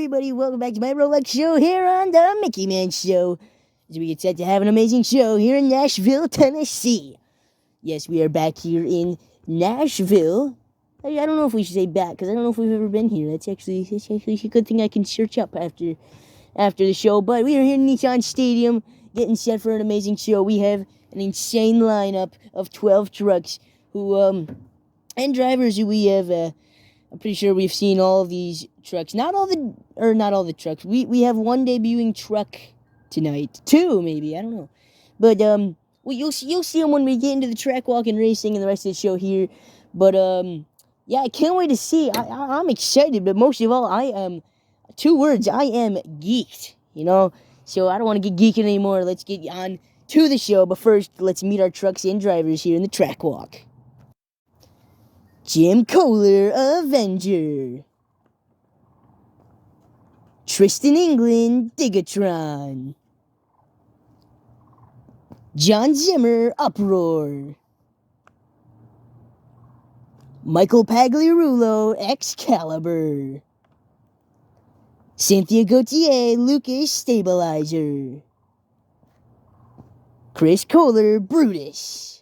everybody, welcome back to my Roblox show here on the Mickey Man Show. As we get set to have an amazing show here in Nashville, Tennessee. Yes, we are back here in Nashville. I don't know if we should say back, because I don't know if we've ever been here. That's actually a good thing I can search up after the show. But we are here in Nissan Stadium, getting set for an amazing show. We have an insane lineup of 12 trucks and drivers who we have, I'm pretty sure we've seen all of these trucks. Not all the trucks. We have one debuting truck tonight. Two, maybe. I don't know. But, well, you'll see them when we get into the track walking racing and the rest of the show here. But, yeah, I can't wait to see. I'm excited, but most of all, I am, 2 words, I am geeked, you know? So I don't want to get geeking anymore. Let's get on to the show. But first, let's meet our trucks and drivers here in the track walk. Jim Kohler, Avenger. Tristan England, Digatron. John Zimmer, Uproar. Michael Pagliarulo, Excalibur. Cynthia Gauthier, Lucas Stabilizer. Chris Kohler, Brutus.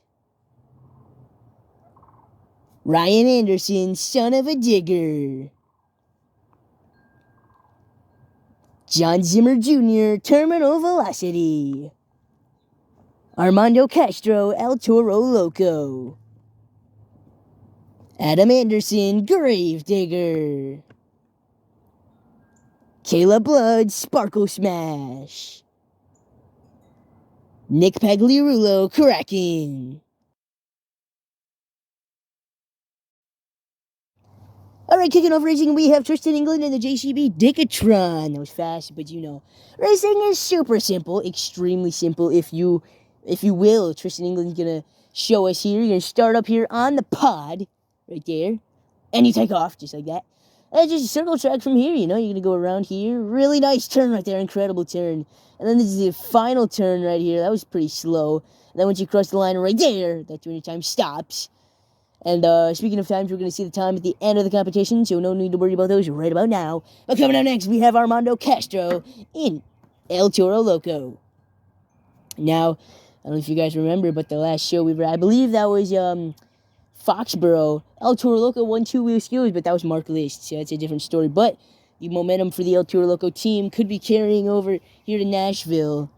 Ryan Anderson, Son of a Digger. John Zimmer Jr., Terminal Velocity. Armando Castro, El Toro Loco. Adam Anderson, Gravedigger. Kayla Blood, Sparkle Smash. Nick Pagliarulo, Kraken. Alright, kicking off racing, we have Tristan England and the JCB Digatron. That was fast, but you know. Racing is super simple, extremely simple, if you will. Tristan England's gonna show us here. You're gonna start up here on the pod, right there, and you take off, just like that. And just a circle track from here, you know, you're gonna go around here. Really nice turn right there, incredible turn. And then this is the final turn right here. That was pretty slow. And then once you cross the line right there, that's when your time stops. And speaking of times, we're going to see the time at the end of the competition, so no need to worry about those right about now. But coming up next, we have Armando Castro in El Toro Loco. Now, I don't know if you guys remember, but the last show we were, I believe that was Foxborough. El Toro Loco won 2-wheel skills, but that was Mark List, so that's a different story. But the momentum for the El Toro Loco team could be carrying over here to Nashville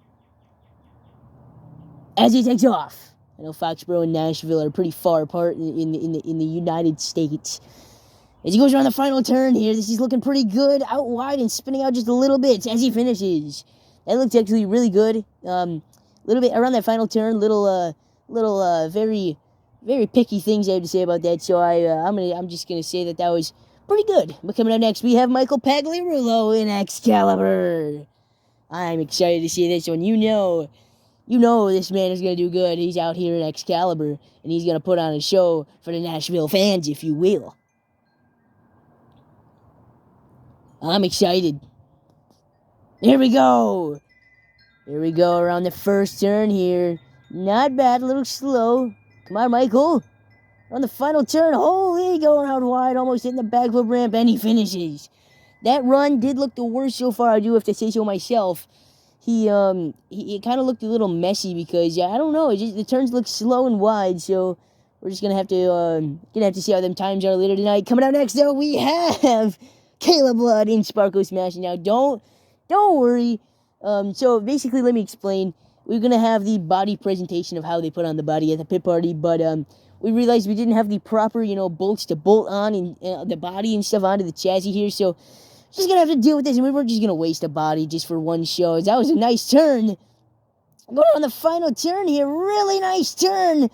as he takes off. I know Foxborough and Nashville are pretty far apart in the United States. As he goes around the final turn here, this is looking pretty good. Out wide and spinning out just a little bit as he finishes. That looks actually really good. Little bit around that final turn, very, very picky things I have to say about that. So I'm just gonna say that was pretty good. But coming up next, we have Michael Pagliarulo in Excalibur. I'm excited to see this one. You know this man is going to do good. He's out here in Excalibur, and he's going to put on a show for the Nashville fans, if you will. I'm excited. Here we go. Here we go around the first turn here. Not bad, a little slow. Come on, Michael. On the final turn, holy, going out wide, almost hitting the backflip ramp, and he finishes. That run did look the worst so far, I do have to say so myself. He kind of looked a little messy because, I don't know, the turns look slow and wide, so we're just gonna have to see how them times are later tonight. Coming out next, though, we have Kayla Blood in Sparkle Smash. Now, don't worry. So basically, let me explain. We're gonna have the body presentation of how they put on the body at the pit party, but we realized we didn't have the proper, bolts to bolt on and the body and stuff onto the chassis here, so just gonna have to deal with this, and we weren't just gonna waste a body just for one show. That was a nice turn. Going on the final turn here, really nice turn.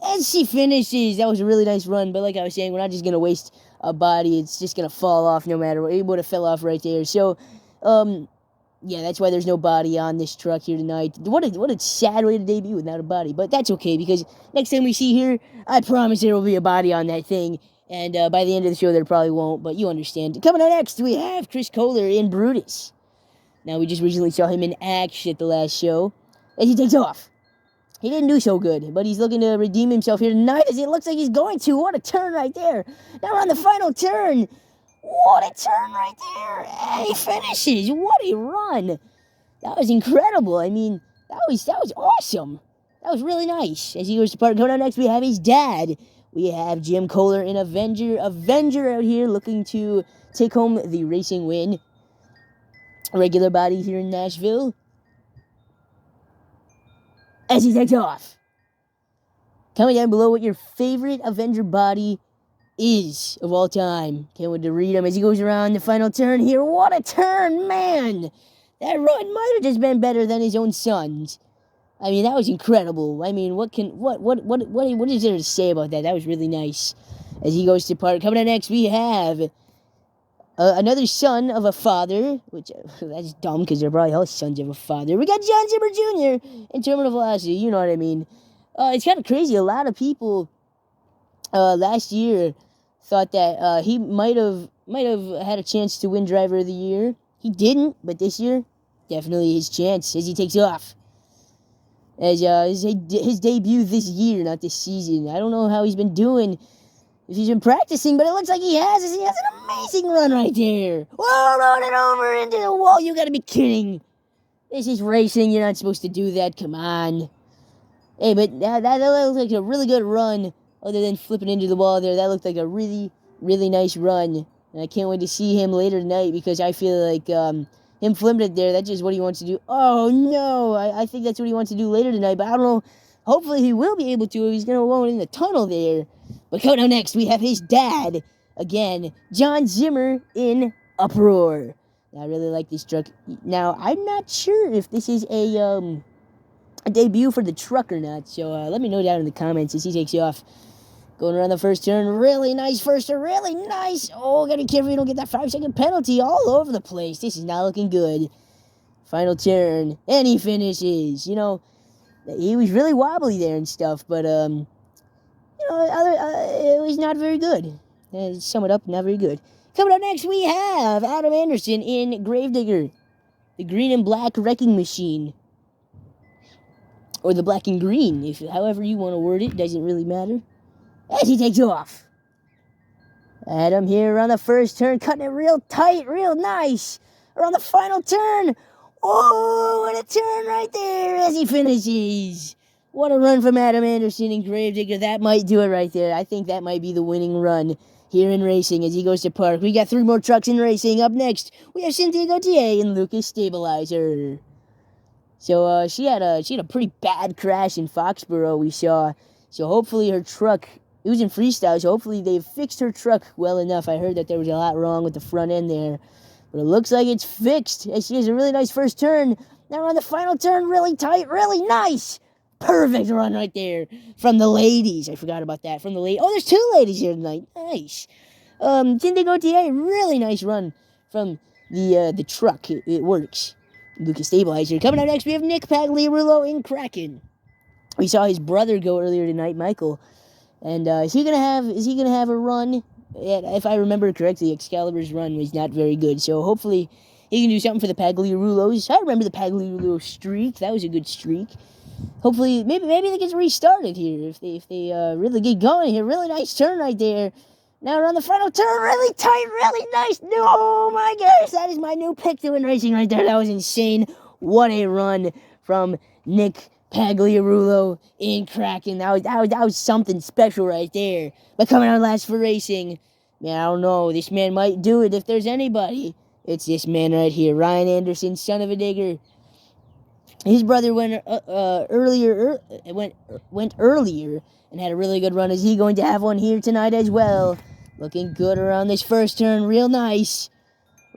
As she finishes, that was a really nice run, but like I was saying, we're not just gonna waste a body. It's just gonna fall off no matter what. It would have fell off right there. So, yeah, that's why there's no body on this truck here tonight. What a sad way to debut without a body, but that's okay, because next time we see here, I promise there will be a body on that thing. And by the end of the show, there probably won't, but you understand. Coming up next, we have Chris Kohler in Brutus. Now, we just recently saw him in action at the last show. As he takes off. He didn't do so good, but he's looking to redeem himself here tonight, as it looks like he's going to. What a turn right there. Now we're on the final turn. What a turn right there! And he finishes. What a run! That was incredible. I mean, that was awesome. That was really nice. As he goes to park, coming up next, we have his dad. We have Jim Kohler, an Avenger out here looking to take home the racing win. Regular body here in Nashville. As he takes off. Comment down below what your favorite Avenger body is of all time. Can't wait to read him as he goes around the final turn here. What a turn, man! That run might have just been better than his own son's. I mean, that was incredible. I mean, what is there to say about that? That was really nice. As he goes to park. Coming up next, we have another son of a father, which that's dumb because they're probably all sons of a father. We got John Zimmer Jr. in terminal velocity. You know what I mean? It's kind of crazy. A lot of people last year thought that he might have had a chance to win Driver of the Year. He didn't, but this year, definitely his chance as he takes off. As his debut this year, not this season. I don't know how he's been doing, if he's been practicing, but it looks like he has. He has an amazing run right there. Whoa, rolling over into the wall. You gotta be kidding. This is racing. You're not supposed to do that. Come on. Hey, but that looked like a really good run. Other than flipping into the wall there, that looked like a really, really nice run. And I can't wait to see him later tonight because I feel like him flipping it there, that's just what he wants to do. Oh, no. I think that's what he wants to do later tonight, but I don't know. Hopefully he will be able to if he's going to go in the tunnel there. But coming up next, we have his dad. Again, John Zimmer in Uproar. I really like this truck. Now, I'm not sure if this is a debut for the truck or not, so let me know down in the comments as he takes you off. Going around the first turn, really nice first turn, really nice. Oh, gotta be careful you don't get that 5-second penalty all over the place. This is not looking good. Final turn, and he finishes. You know, he was really wobbly there and stuff, but it was not very good. Sum it up, not very good. Coming up next, we have Adam Anderson in Gravedigger, the green and black wrecking machine. Or the black and green, if however you want to word it, doesn't really matter. As he takes off. Adam here around the first turn, cutting it real tight, real nice. Around the final turn. Oh, what a turn right there as he finishes. What a run from Adam Anderson in Gravedigger. That might do it right there. I think that might be the winning run here in racing as he goes to park. We got 3 more trucks in racing. Up next, we have Cynthia Gauthier and Lucas Stabilizer. So she had a pretty bad crash in Foxborough, we saw. So hopefully her truck, it was in freestyle, so hopefully they've fixed her truck well enough. I heard that there was a lot wrong with the front end there. But it looks like it's fixed. As she has a really nice first turn. Now on the final turn, really tight, really nice. Perfect run right there from the ladies. I forgot about that. From the ladies. Oh, there's 2 ladies here tonight. Nice. Cynthia Gauthier, really nice run from the truck. It works. Lucas Stabilizer. Coming up next, we have Nick Pagliarulo in Kraken. We saw his brother go earlier tonight, Michael. And is he gonna have a run? Yeah, if I remember correctly, Excalibur's run was not very good. So hopefully he can do something for the Pagliarulos. I remember the Pagliarulo streak. That was a good streak. Hopefully, maybe they get restarted here if they really get going here. Really nice turn right there. Now we're on the final turn, really tight, really nice. No, oh my gosh, that is my new pick to win racing right there. That was insane. What a run from Nick Pagliarulo in Kraken. That was something special right there. But coming out last for racing, man, I don't know. This man might do it if there's anybody. It's this man right here, Ryan Anderson, son of a digger. His brother went earlier and had a really good run. Is he going to have one here tonight as well? Looking good around this first turn, real nice.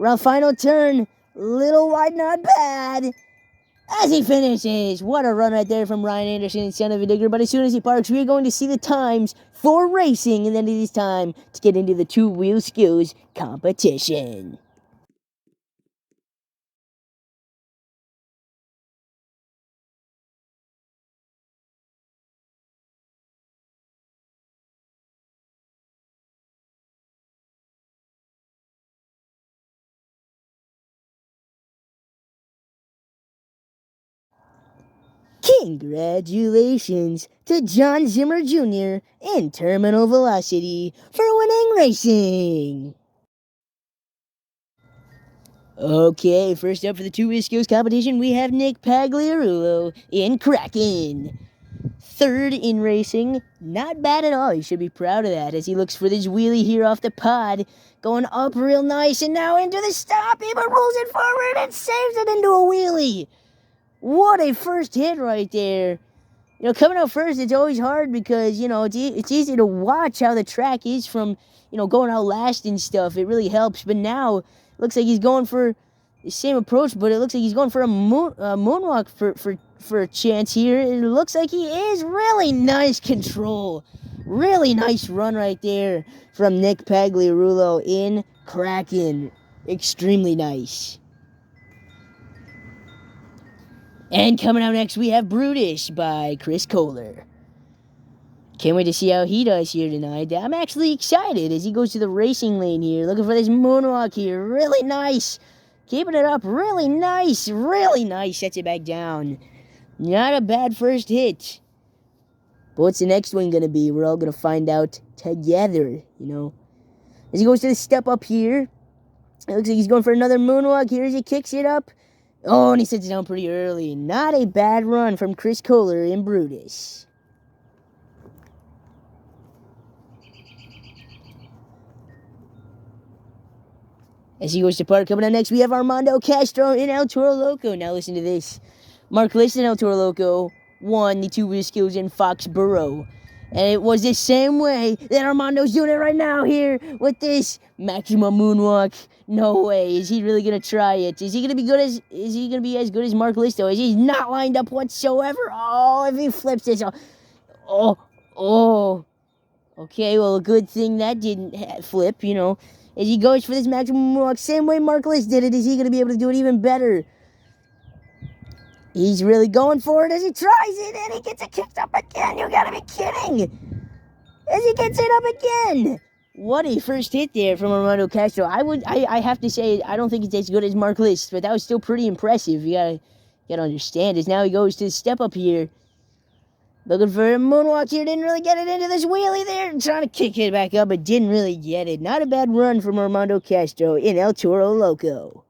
Around final turn, little wide, not bad. As he finishes, what a run right there from Ryan Anderson, son of a digger. But as soon as he parks, we're going to see the times for racing, and then it is time to get into the 2-wheel skills competition. Congratulations to John Zimmer Jr. in terminal velocity for winning racing. Okay, first up for the two-wheel skills competition, we have Nick Pagliarulo in Kraken. Third in racing, not bad at all. He should be proud of that as he looks for this wheelie here off the pod. Going up real nice and now into the stop. He rolls it forward and saves it into a wheelie. What a first hit right there. You know, coming out first, it's always hard because, you know, it's easy to watch how the track is from, you know, going out last and stuff. It really helps. But now, it looks like he's going for the same approach, but it looks like he's going for a moonwalk for a chance here. It looks like he is. Really nice control. Really nice run right there from Nick Pagliarulo in Kraken. Extremely nice. And coming out next, we have Brutish by Chris Kohler. Can't wait to see how he does here tonight. I'm actually excited as he goes to the racing lane here. Looking for this moonwalk here. Really nice. Keeping it up. Really nice. Really nice. Sets it back down. Not a bad first hit. But what's the next one going to be? We're all going to find out together, you know. As he goes to the step up here. It looks like he's going for another moonwalk here as he kicks it up. Oh, and he sets it down pretty early. Not a bad run from Chris Kohler in Brutus. As he goes to park, coming up next, we have Armando Castro in El Toro Loco. Now listen to this. Mark List in El Toro Loco won the two-wheel skills in Foxborough. And it was the same way that Armando's doing it right now here with this maximum moonwalk. No way. Is he really gonna try it? Is he gonna be as good as Mark Listo? Is he not lined up whatsoever? Oh, if he flips this, oh. Okay, well, a good thing that didn't flip, you know. As he goes for this maximum moonwalk, same way Mark List did it, is he gonna be able to do it even better? He's really going for it as he tries it, and he gets it kicked up again. You gotta be kidding! As he gets it up again! What a first hit there from Armando Castro. I have to say, I don't think it's as good as Mark List, but that was still pretty impressive. You gotta understand. As now he goes to the step up here. Looking for a moonwalk here. Didn't really get it into this wheelie there. Trying to kick it back up, but didn't really get it. Not a bad run from Armando Castro in El Toro Loco.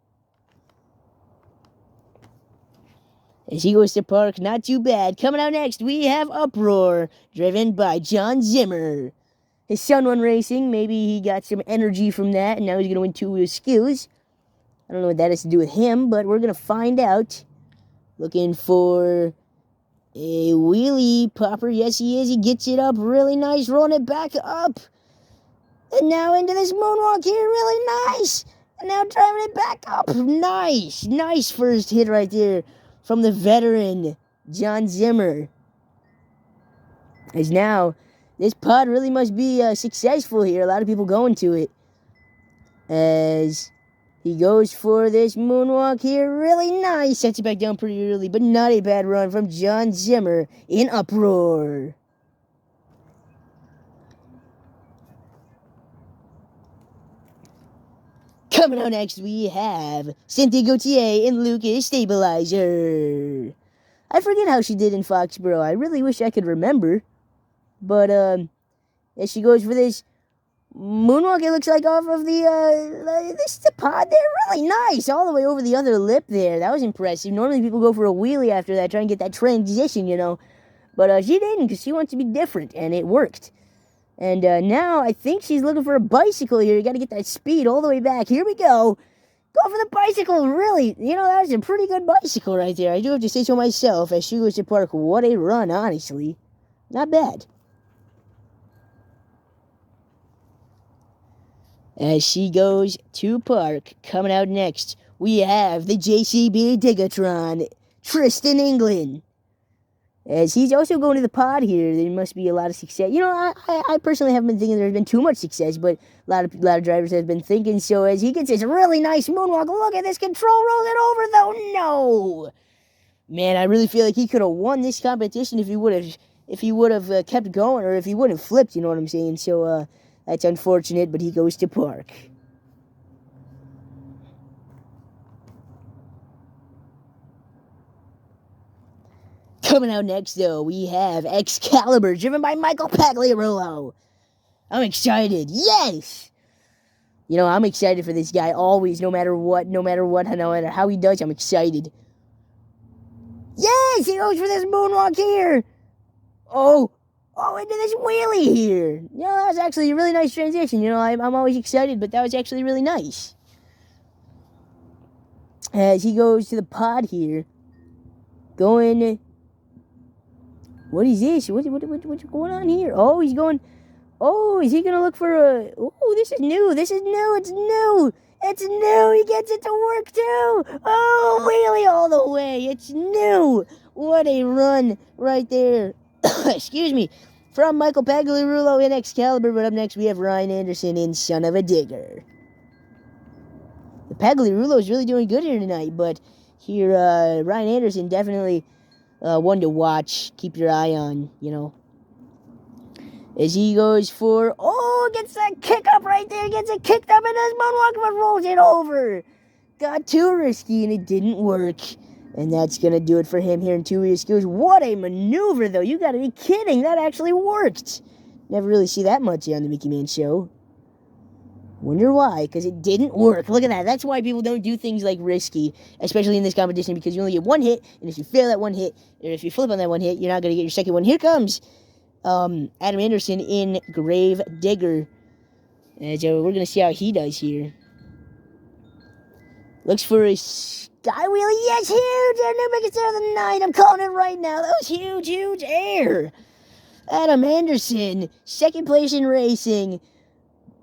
As he goes to park, not too bad. Coming out next, we have Uproar, driven by John Zimmer. His son won racing. Maybe he got some energy from that, and now he's going to win two-wheel skills. I don't know what that has to do with him, but we're going to find out. Looking for a wheelie popper. Yes, he is. He gets it up really nice, rolling it back up. And now into this moonwalk here, really nice. And now driving it back up. Nice. Nice first hit right there from the veteran, John Zimmer. As now, this pod really must be successful here. A lot of people going to it. As he goes for this moonwalk here. Really nice. Sets it back down pretty early, but not a bad run from John Zimmer in Uproar. Coming out next, we have Cynthia Gauthier in Lucas Stabilizer. I forget how she did in Foxborough. I really wish I could remember. But, as she goes for this moonwalk, it looks like off of the pod there. Really nice. All the way over the other lip there. That was impressive. Normally people go for a wheelie after that, try and get that transition, you know. But, she didn't, because she wants to be different, and it worked. And now I think she's looking for a bicycle here. You got to get that speed all the way back. Here we go. Go for the bicycle. Really, you know, that was a pretty good bicycle right there. I do have to say so myself. As she goes to park, what a run, honestly. Not bad. As she goes to park, coming out next, we have the JCB Digatron, Tristan England. As he's also going to the pod here, there must be a lot of success. You know, I personally haven't been thinking there's been too much success, but a lot of drivers have been thinking so. As he gets this really nice moonwalk, look at this control, rolls it over though. No, man, I really feel like he could have won this competition if he would have kept going, or if he wouldn't have flipped. You know what I'm saying? So that's unfortunate, but he goes to park. Coming out next, though, we have Excalibur, driven by Michael Pagliarulo. I'm excited. Yes! You know, I'm excited for this guy always, no matter what, no matter how he does, I'm excited. Yes, he goes for this moonwalk here. Oh, into this wheelie here. You know, that was actually a really nice transition. You know, I'm always excited, but that was actually really nice. As he goes to the pod here, going. What is this? What's going on here? Oh, he's going. Oh, is he gonna look for a? Oh, this is new. It's new. He gets it to work too. Oh, wheelie all the way. It's new. What a run right there. Excuse me. From Michael Pagliarulo in Excalibur, but up next we have Ryan Anderson in Son of a Digger. The Pagliarulo is really doing good here tonight, but here Ryan Anderson definitely one to watch. Keep your eye on, you know. As he goes for, gets that kick up right there, gets it kicked up and does moonwalk, but rolls it over. Got too risky and it didn't work. And that's going to do it for him here in two-wheel skills. What a maneuver, though. You got to be kidding. That actually worked. Never really see that much on the Mickey Man Show. Wonder why, because it didn't work. Look at that. That's why people don't do things like risky, especially in this competition, because you only get one hit, and if you fail that one hit, or if you flip on that one hit, you're not going to get your second one. Here comes Adam Anderson in Grave Digger. And so we're going to see how he does here. Looks for a sky wheelie. Yes, huge! Our new biggest air of the night. I'm calling it right now. That was huge air. Adam Anderson, second place in racing.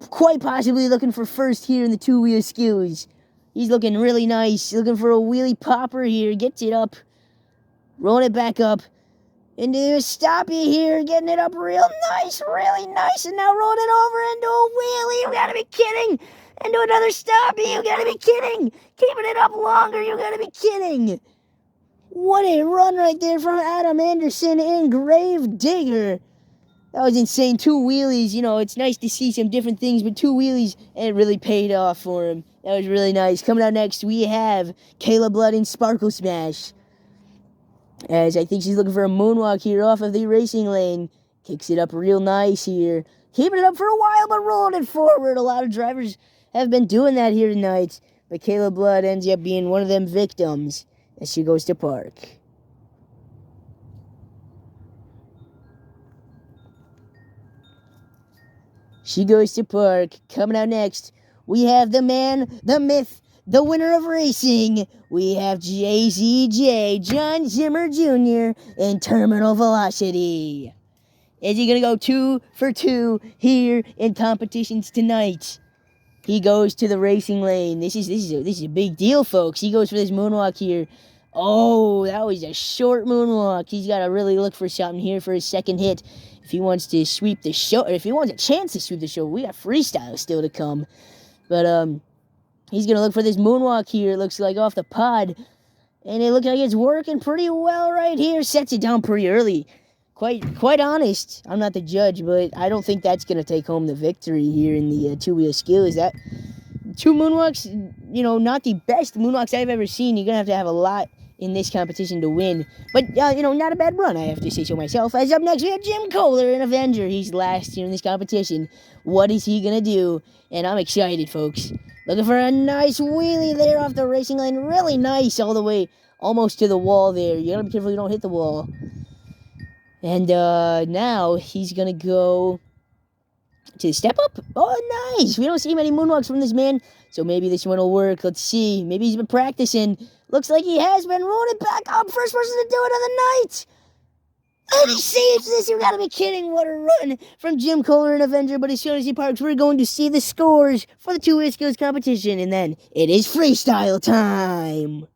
Quite possibly looking for first here in the two-wheel skills. He's looking really nice. Looking for a wheelie popper here. Gets it up. Rolling it back up. Into a stoppie here. Getting it up real nice. Really nice. And now rolling it over into a wheelie. You gotta be kidding. Into another stoppie. You gotta be kidding. Keeping it up longer. You gotta be kidding. What a run right there from Adam Anderson in Grave Digger. That was insane. Two wheelies, you know, it's nice to see some different things, but two wheelies, and it really paid off for him. That was really nice. Coming out next, we have Kayla Blood in Sparkle Smash. As I think she's looking for a moonwalk here off of the racing lane. Kicks it up real nice here. Keeping it up for a while, but rolling it forward. A lot of drivers have been doing that here tonight, but Kayla Blood ends up being one of them victims as she goes to park. She goes to park. Coming out next, we have the man, the myth, the winner of racing. We have JZJ, John Zimmer Jr. in Terminal Velocity. Is he going to go 2 for 2 here in competitions tonight? He goes to the racing lane. This is a big deal, folks. He goes for this moonwalk here. Oh, that was a short moonwalk. He's got to really look for something here for his second hit. If he wants to sweep the show, or if he wants a chance to sweep the show, we got freestyle still to come. But he's going to look for this moonwalk here. It looks like off the pod. And it looks like it's working pretty well right here. Sets it down pretty early. Quite honest, I'm not the judge, but I don't think that's going to take home the victory here in the two-wheel skill. Is that two moonwalks, you know, not the best moonwalks I've ever seen. You're going to have a lot in this competition to win. But, you know, not a bad run, I have to say so myself. As up next, we have Jim Kohler in Avenger. He's last here in this competition. What is he going to do? And I'm excited, folks. Looking for a nice wheelie there off the racing lane. Really nice all the way almost to the wall there. You got to be careful you don't hit the wall. And now he's going to go to step up. Oh, nice. We don't see many moonwalks from this man, so maybe this one will work. Let's see. Maybe he's been practicing. Looks like he has been. Rolling it back up. First person to do it of the night. And he saves this. You got to be kidding. What a run from Jim Kohler and Avenger. But as soon as he parks, we're going to see the scores for the two-wheel skills competition. And then it is freestyle time.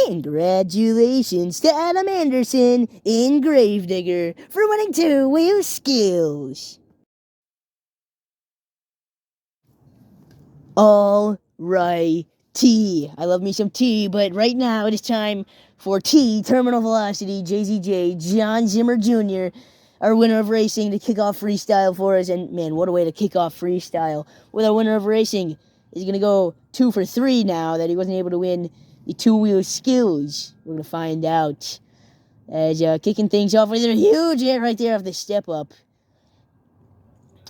Congratulations to Adam Anderson in Gravedigger for winning two-wheel skills. All right, T. I love me some T, but right now it is time for T, Terminal Velocity, JZJ, John Zimmer Jr. our winner of racing to kick off freestyle for us. And man, what a way to kick off freestyle with our winner of racing. He's gonna go 2 for 3 now that he wasn't able to win the two-wheel skills. We're gonna find out as kicking things off with a huge hit right there off the step up.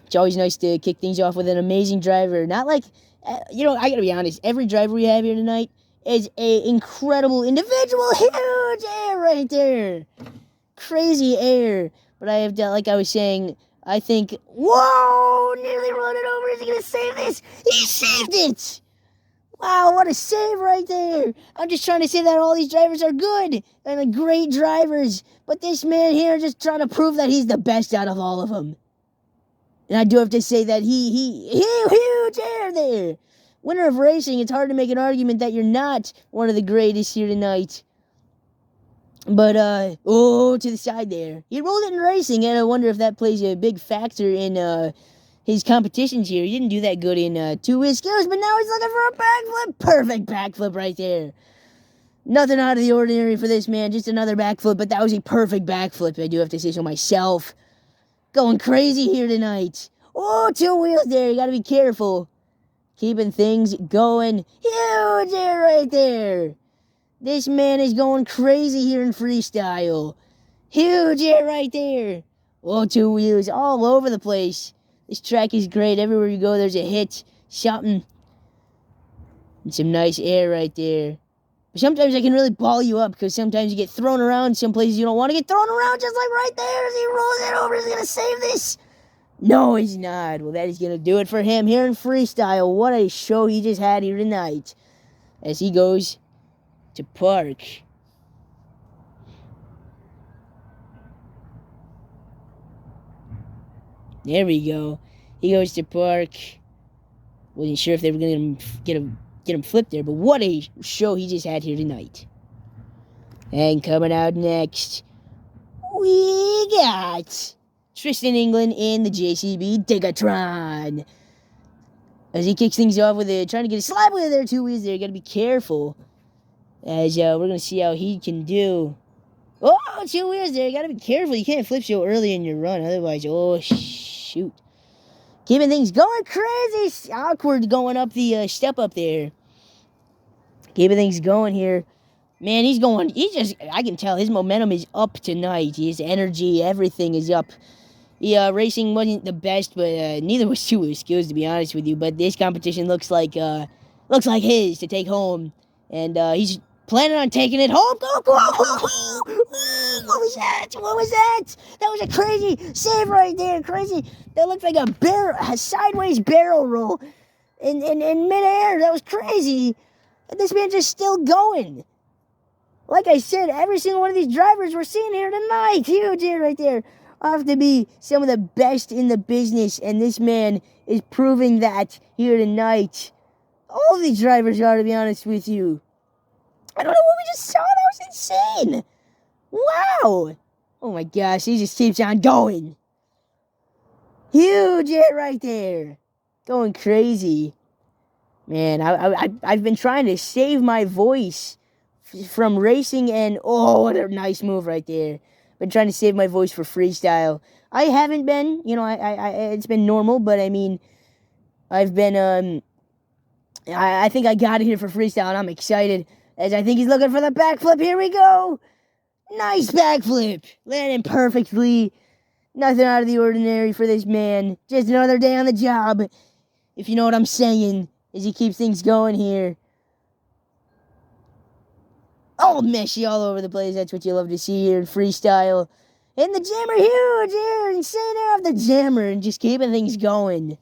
It's always nice to kick things off with an amazing driver. Not like, I gotta be honest, every driver we have here tonight is a incredible individual. Huge air right there. Crazy air. But I have, like I was saying, I think, whoa, nearly run it over. Is he gonna save this? He saved it. Wow, what a save right there. I'm just trying to say that all these drivers are good and great drivers. But this man here just trying to prove that he's the best out of all of them. And I do have to say that he huge air there. Winner of racing, it's hard to make an argument that you're not one of the greatest here tonight. But, to the side there. He rolled it in racing, and I wonder if that plays a big factor in, his competitions here. He didn't do that good in, two-wheel skills, but now he's looking for a backflip. Perfect backflip right there. Nothing out of the ordinary for this man, just another backflip, but that was a perfect backflip, I do have to say so myself. Going crazy here tonight. Oh, 2 wheels there, you gotta be careful. Keeping things going. Huge air right there. This man is going crazy here in freestyle. Huge air right there. Oh, 2 wheels all over the place. This track is great. Everywhere you go, there's a hit. Something. And some nice air right there. But sometimes I can really ball you up because sometimes you get thrown around some places you don't want to get thrown around, just like right there as he rolls it over. Is he going to save this? No, he's not. Well, that is going to do it for him here in freestyle. What a show he just had here tonight as he goes to park. There we go. He goes to park. Wasn't sure if they were going to get him flipped there, but what a show he just had here tonight. And coming out next, we got Tristan England in the JCB Digatron. As he kicks things off with it, trying to get a slide with their 2 wheels there. You got to be careful. As we're going to see how he can do. Oh, 2 wheels there. You got to be careful. You can't flip so early in your run. Otherwise, oh, shoot. Keeping things going crazy. Awkward going up the step up there. Keeping things going here. Man, I can tell his momentum is up tonight. His energy, everything is up. Racing wasn't the best, but neither was two skills, to be honest with you. But this competition looks like his to take home. And he's planning on taking it home. Go. What was that? That was a crazy save right there. Crazy. That looked like a sideways barrel roll in midair. That was crazy. And this man just still going. Like I said, every single one of these drivers we're seeing here tonight. Huge here right there. Have to be some of the best in the business. And this man is proving that here tonight. All these drivers are, to be honest with you. I don't know what we just saw. That was insane. Wow. Oh my gosh, he just keeps on going. Huge hit right there. Going crazy. Man, I've been trying to save my voice from racing and, oh, what a nice move right there. Been trying to save my voice for freestyle. I haven't been, it's been normal, but I mean, I've been, I think I got it here for freestyle and I'm excited. As I think he's looking for the backflip. Here we go. Nice backflip. Landing perfectly. Nothing out of the ordinary for this man. Just another day on the job. If you know what I'm saying. As he keeps things going here. All meshy all over the place. That's what you love to see here in freestyle. And the jammer, huge here. Insane air of the jammer. And just keeping things going.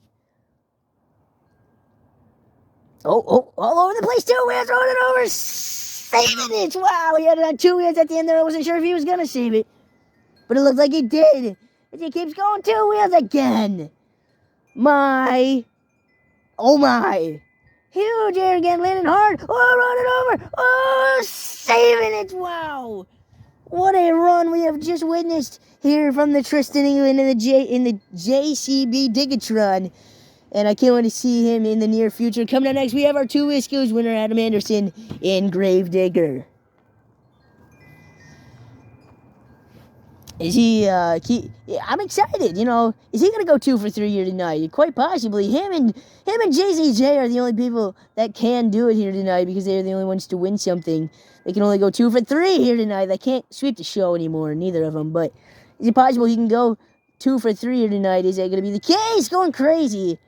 Oh, all over the place. 2 wheels, rolling it over. Saving it. Wow, he had it on 2 wheels at the end there. I wasn't sure if he was going to save it. But it looked like he did. As he keeps going 2 wheels again. Oh my. Huge air again, landing hard. Oh, running over. Oh, saving it. Wow. What a run we have just witnessed here from the Tristan England in the JCB Digatron. And I can't wait to see him in the near future. Coming up next, we have our 2 skills winner, Adam Anderson, in Gravedigger. Is he, I'm excited, you know. Is he going to go 2 for 3 here tonight? Quite possibly. Him and JZJ are the only people that can do it here tonight because they're the only ones to win something. They can only go 2 for 3 here tonight. They can't sweep the show anymore, neither of them. But is it possible he can go 2 for 3 here tonight? Is that going to be the case? Going crazy.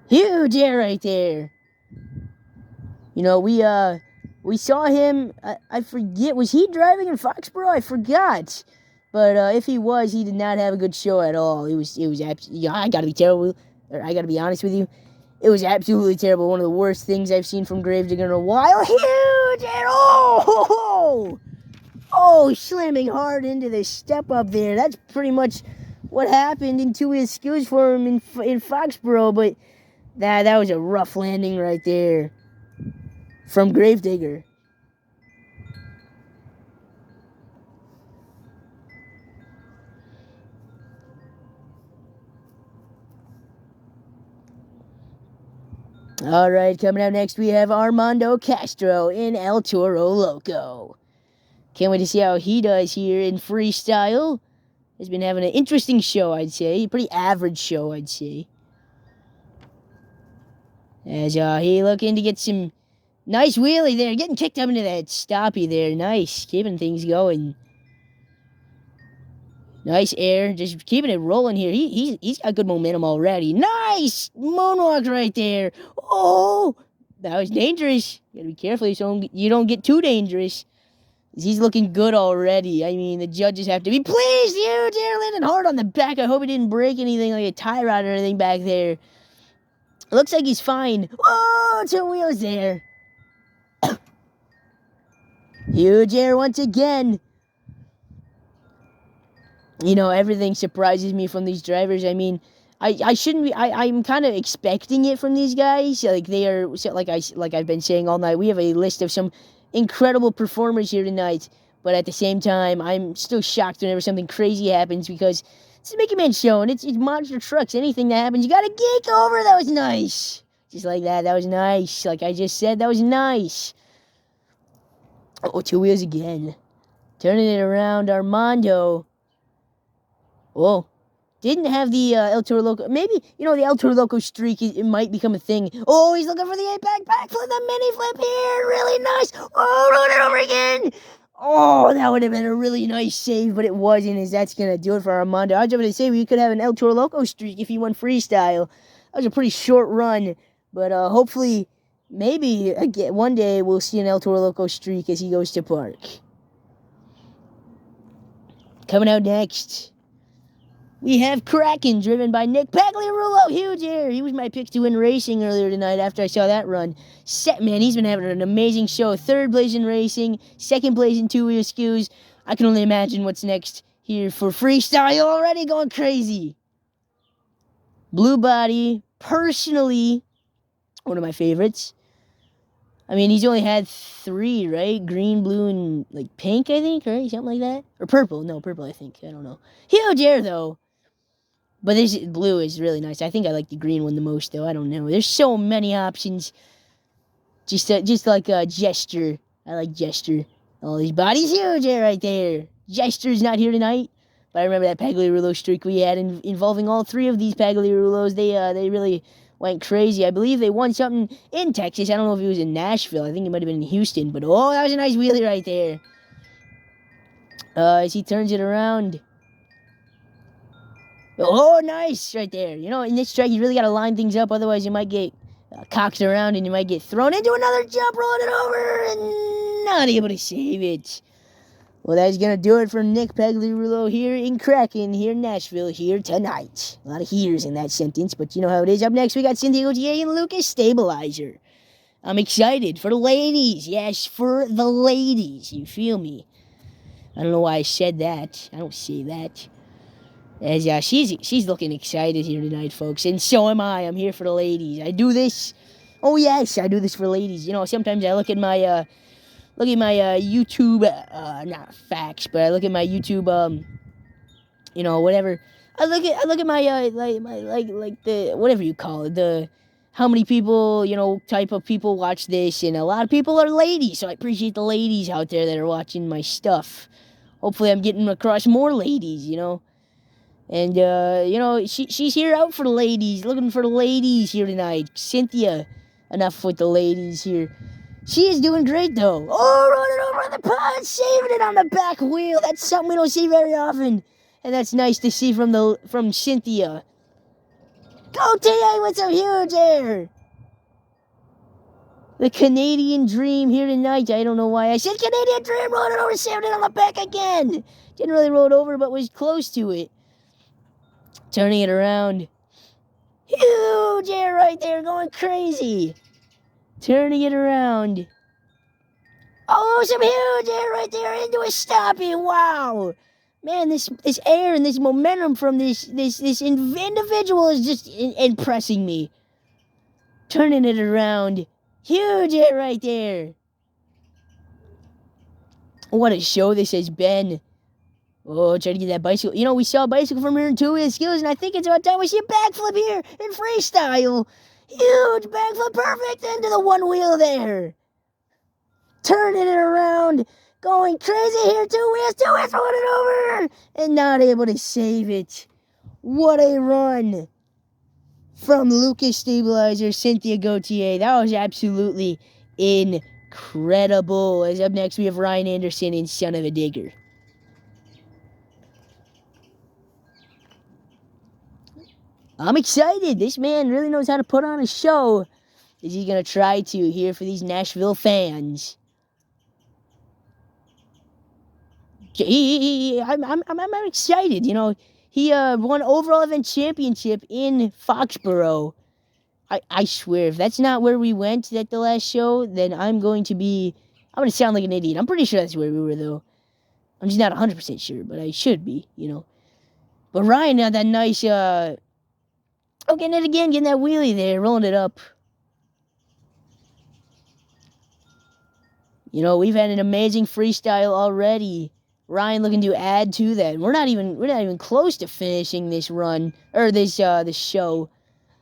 Huge air right there. You know, we saw him, I forget, was he driving in Foxborough? I forgot. But if he was, he did not have a good show at all. It was absolutely, I gotta be terrible, or I gotta be honest with you. It was absolutely terrible. One of the worst things I've seen from Gravedigger in a while. Huge! And oh, slamming hard into the step up there. That's pretty much what happened into his skills for him in Foxborough. But that was a rough landing right there from Gravedigger. All right, coming up next, we have Armando Castro in El Toro Loco. Can't wait to see how he does here in freestyle. He's been having an interesting show, I'd say. Pretty average show, I'd say. As he looking to get some nice wheelie there. Getting kicked up into that stoppy there. Nice. Keeping things going. Nice air. Just keeping it rolling here. He's got good momentum already. Nice moonwalk right there. Oh, that was dangerous. You gotta be careful so you don't get too dangerous. He's looking good already. I mean, the judges have to be pleased. Huge air landing hard on the back. I hope he didn't break anything like a tie rod or anything back there. It looks like he's fine. Whoa, 2 wheels there. Huge air once again. You know, everything surprises me from these drivers. I mean, I shouldn't be. I'm kind of expecting it from these guys. Like they are, like I've been saying all night. We have a list of some incredible performers here tonight. But at the same time, I'm still shocked whenever something crazy happens because it's a Mickey Man show and it's monster trucks. Anything that happens, you gotta geek over. That was nice. Just like that. That was nice. Like I just said, that was nice. Oh, 2 wheels again. Turning it around, Armando. Oh, didn't have the El Toro Loco. Maybe, you know, the El Toro Loco streak, it might become a thing. Oh, he's looking for the 8-pack backflip, the mini flip here. Really nice. Oh, run it over again. Oh, that would have been a really nice save, but it wasn't, as that's going to do it for Armando. I was going to say we could have an El Toro Loco streak if he won freestyle. That was a pretty short run, but hopefully, maybe again, one day we'll see an El Toro Loco streak as he goes to park. Coming out next, we have Kraken, driven by Nick Pagliarulo. Huge air. He was my pick to win racing earlier tonight after I saw that run. Man, he's been having an amazing show. 3rd place in racing, 2nd place in 2-wheel skews. I can only imagine what's next here for freestyle. Already going crazy. Blue body, personally, one of my favorites. I mean, he's only had 3, right? Green, blue, and like pink, I think, right? Something like that. Or purple. No, purple, I think. I don't know. Huge air, though. But this blue is really nice. I think I like the green one the most, though. I don't know. There's so many options. Just like a gesture. I like gesture. All these bodies, huge air right there. Gesture's not here tonight. But I remember that Pagliarulo streak we had involving all 3 of these Pagliarulos. They really went crazy. I believe they won something in Texas. I don't know if it was in Nashville. I think it might have been in Houston. But oh, that was a nice wheelie right there. As he turns it around. Oh, nice right there. You know, in this track, you really got to line things up. Otherwise, you might get cocked around and you might get thrown into another jump, rolling it over and not able to save it. Well, that's going to do it for Nick Pagliarulo here in Kraken, here in Nashville, here tonight. A lot of here's in that sentence, but you know how it is. Up next, we got Cynthia Gauthier and Lucas Stabilizer. I'm excited for the ladies. Yes, for the ladies. You feel me? I don't know why I said that. I don't say that. As she's looking excited here tonight, folks, and so am I. I'm here for the ladies. I do this. Oh yes, I do this for ladies. You know, sometimes I look at my YouTube, not facts, but I look at my YouTube, you know, whatever. I look at my like the whatever you call it, how many people, type of people watch this, and a lot of people are ladies, so I appreciate the ladies out there that are watching my stuff. Hopefully I'm getting across more ladies, And, she's here out for the ladies, looking for the ladies here tonight. Cynthia, enough with the ladies here. She is doing great, though. Oh, running over on the pond, saving it on the back wheel. That's something we don't see very often. And that's nice to see from Cynthia. Go, TA, with some huge air. The Canadian Dream here tonight. I don't know why I said Canadian Dream, rolling over, saving it on the back again. Didn't really roll it over, but was close to it. Turning it around. Huge air right there, going crazy. Turning it around. Oh, some huge air right there into a stoppie. Wow. Man, this air and this momentum from this individual is just impressing me. Turning it around. Huge air right there. What a show this has been. Oh, trying to get that bicycle. We saw a bicycle from here in 2-wheel skills, and I think it's about time we see a backflip here in freestyle. Huge backflip, perfect into the one wheel there. Turning it around, going crazy here, 2 wheels, throwing it over, and not able to save it. What a run from Lucas Stabilizer, Cynthia Gauthier. That was absolutely incredible. As up next, we have Ryan Anderson in Son of a Digger. I'm excited. This man really knows how to put on a show. Is he going to try to here for these Nashville fans? I'm excited. He won overall event championship in Foxborough. I swear, if that's not where we went at the last show, then I'm going to sound like an idiot. I'm pretty sure that's where we were, though. I'm just not 100% sure, but I should be, But Ryan had that nice, getting it again, getting that wheelie there, rolling it up. We've had an amazing freestyle already. Ryan looking to add to that. We're not even close to finishing this run or this show.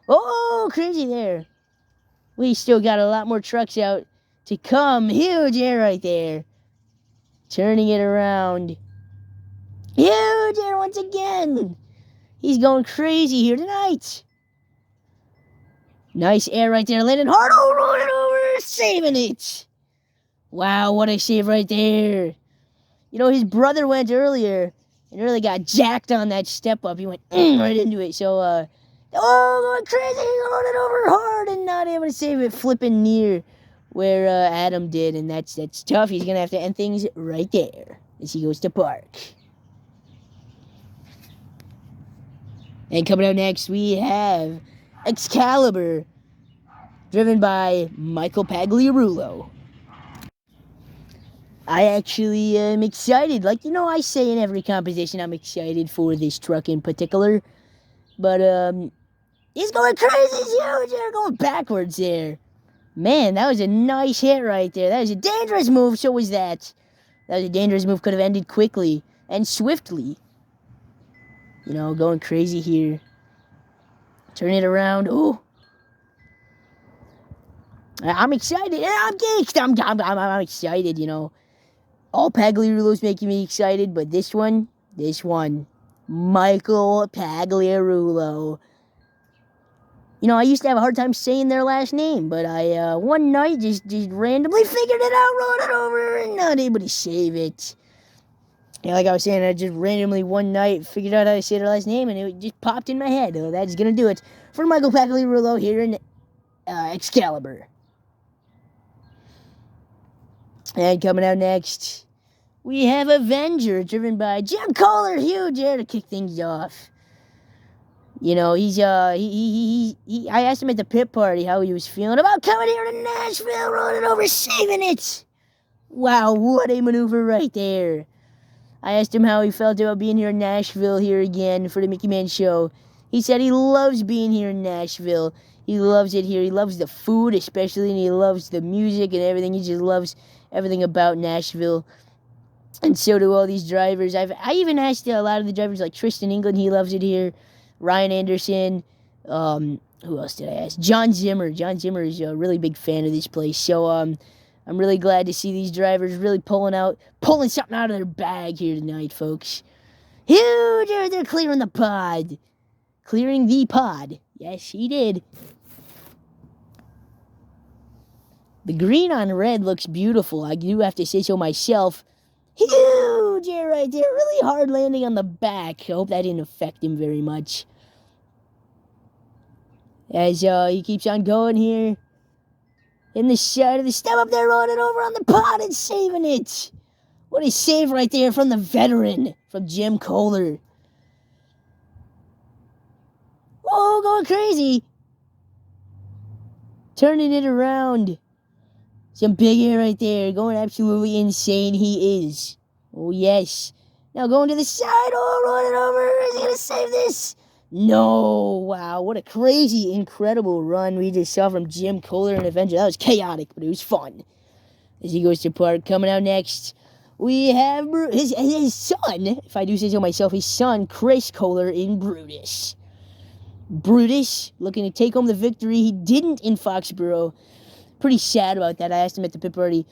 Oh, crazy there. We still got a lot more trucks out to come. Huge air right there. Turning it around. Huge air once again. He's going crazy here tonight. Nice air right there. Landing hard. Oh, rolling it over. Saving it. Wow, what a save right there. His brother went earlier and really got jacked on that step up. He went right into it. So, going crazy, rolling it over hard and not able to save it, flipping near where Adam did. And that's tough. He's going to have to end things right there as he goes to park. And coming up next, we have Excalibur, driven by Michael Pagliarulo. I actually am excited. I say in every competition, I'm excited for this truck in particular. But, he's going crazy. He's huge. They're going backwards there. Man, that was a nice hit right there. That was a dangerous move. So was that. That was a dangerous move. Could have ended quickly and swiftly. Going crazy here. Turn it around. Oh. I'm excited. I'm geeked. I'm excited, All Pagliarulo's making me excited, but this one, Michael Pagliarulo. I used to have a hard time saying their last name, but I, one night, just randomly figured it out, rolling it over, and not able to save it. Like I was saying, I just randomly one night figured out how to say their last name, and it just popped in my head. Oh, that's gonna do it for Michael Pagliarulo here in Excalibur. And coming out next, we have Avenger, driven by Jim Kohler. Huge air to kick things off. He's I asked him at the pit party how he was feeling about coming here to Nashville, rolling it over, saving it. Wow, what a maneuver right there. I asked him how he felt about being here in Nashville here again for the Mickey Man Show. He said he loves being here in Nashville. He loves it here. He loves the food especially, and he loves the music and everything. He just loves everything about Nashville. And so do all these drivers. I even asked a lot of the drivers, like Tristan England, he loves it here. Ryan Anderson, who else did I ask? John Zimmer. John Zimmer is a really big fan of this place. So I'm really glad to see these drivers really pulling something out of their bag here tonight, folks. Huge! They're clearing the pod. Clearing the pod. Yes, he did. The green on red looks beautiful. I do have to say so myself. Huge air right there. Really hard landing on the back. I hope that didn't affect him very much. As he keeps on going here. In the side of the step up there, rolling it over on the pod and saving it. What a save right there from the veteran, from Jim Kohler. Oh, going crazy. Turning it around. Some big air right there. Going absolutely insane he is. Oh, yes. Now going to the side. Oh, rolling it over. Is he going to save this? No. Wow. What a crazy, incredible run we just saw from Jim Kohler and Avenger. That was chaotic, but it was fun. As he goes to park. Coming out next, we have his son, if I do say so myself, his son, Chris Kohler in Brutus. Brutus looking to take home the victory. He didn't in Foxborough. Pretty sad about that. I asked him at the pit party.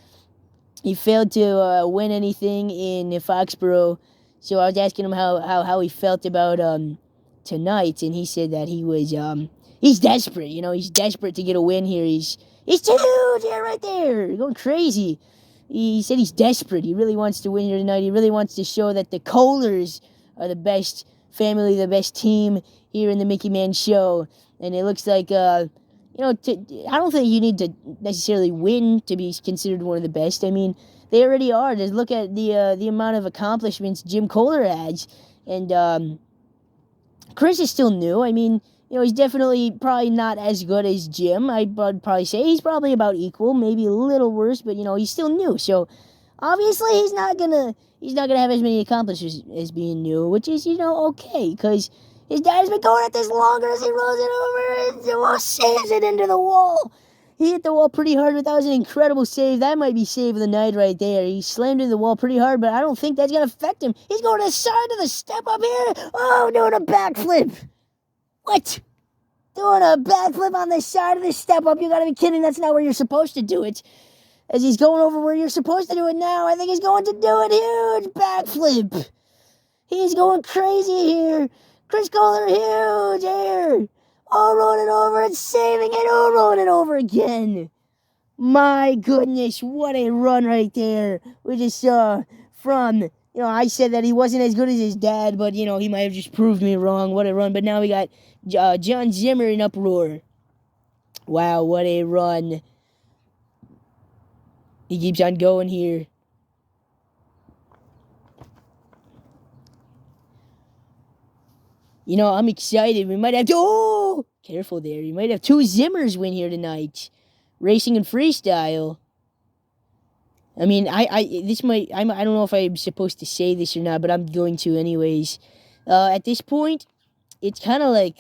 He failed to win anything in Foxborough. So I was asking him how he felt about tonight, and he said that he was he's desperate. You know, he's desperate to get a win here. He's huge, yeah, right there, going crazy. He said he's desperate. He really wants to win here tonight. He really wants to show that the Kohlers are the best family, the best team here in the Mickey Man Show. And it looks like you know, I don't think you need to necessarily win to be considered one of the best. I mean, they already are. Just look at the amount of accomplishments Jim Kohler has, and Chris is still new. I mean, you know, he's definitely probably not as good as Jim. I'd probably say he's probably about equal, maybe a little worse, but you know, he's still new. So obviously, he's not gonna have as many accomplishments as being new, which is, you know, okay, because his dad's been going at this longer as he rolls it over and saves it into the wall. He hit the wall pretty hard, but that was an incredible save. That might be save of the night right there. He slammed into the wall pretty hard, but I don't think that's going to affect him. He's going to the side of the step up here. Oh, doing a backflip. What? Doing a backflip on the side of the step up. You got to be kidding. That's not where you're supposed to do it. As he's going over where you're supposed to do it now, I think he's going to do it. Huge backflip. He's going crazy here. Chris Kohler, huge air. Oh, rolling it over and saving it. Oh, rolling it over again. My goodness, what a run right there. We just saw from, you know, I said that he wasn't as good as his dad, but, you know, he might have just proved me wrong. What a run. But now we got John Zimmer in uproar. Wow, what a run. He keeps on going here. You know, I'm excited. We might have careful there. We might have two Zimmers win here tonight. Racing and freestyle. I mean, I don't know if I'm supposed to say this or not, but I'm going to anyways. At this point, it's kind of like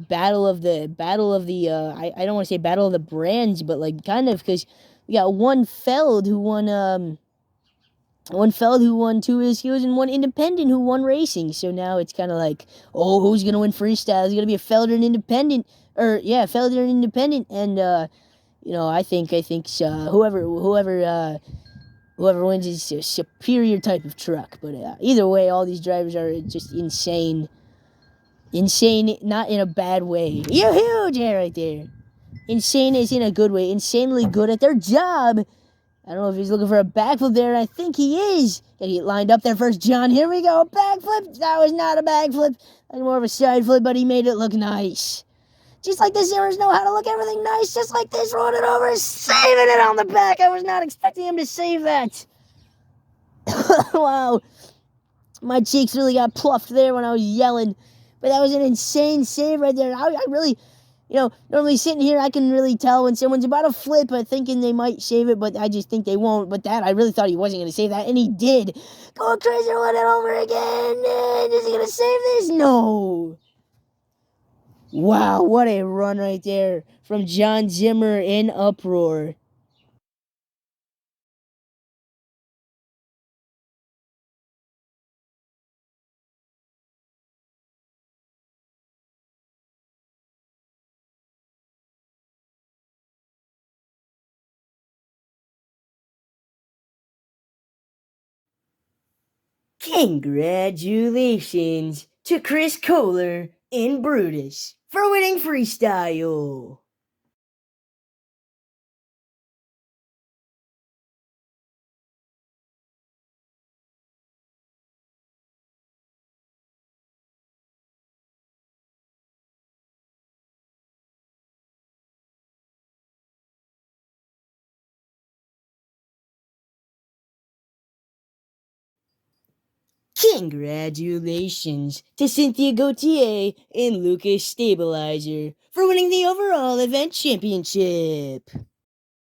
battle of the I don't want to say battle of the brands, but like kind of, because we got one Feld who won two skills and one independent who won racing. So now it's kind of like, oh, who's gonna win freestyle? Is it gonna be a Felder and independent, or yeah, Felder and independent? And you know, I think whoever wins is a superior type of truck. But either way, all these drivers are just insane, not in a bad way. You're huge, yeah, right there. Insane is in a good way. Insanely good at their job. I don't know if he's looking for a backflip there. I think he is. Gotta get lined up there first, John. Here we go. Backflip. That was not a backflip. That's more of a side flip, but he made it look nice. Just like the Zimmers know how to look everything nice. Just like this. Rolling it over. Saving it on the back. I was not expecting him to save that. Wow. My cheeks really got pluffed there when I was yelling. But that was an insane save right there. I really... You know, normally sitting here, I can really tell when someone's about to flip, thinking they might save it, but I just think they won't. But that, I really thought he wasn't going to save that, and he did. Going crazy, run it over again. Is he going to save this? No. Wow, what a run right there from John Zimmer in uproar. Congratulations to Chris Kohler and Brutus for winning freestyle. Congratulations to Cynthia Gautier and Lucas Stabilizer for winning the overall event championship.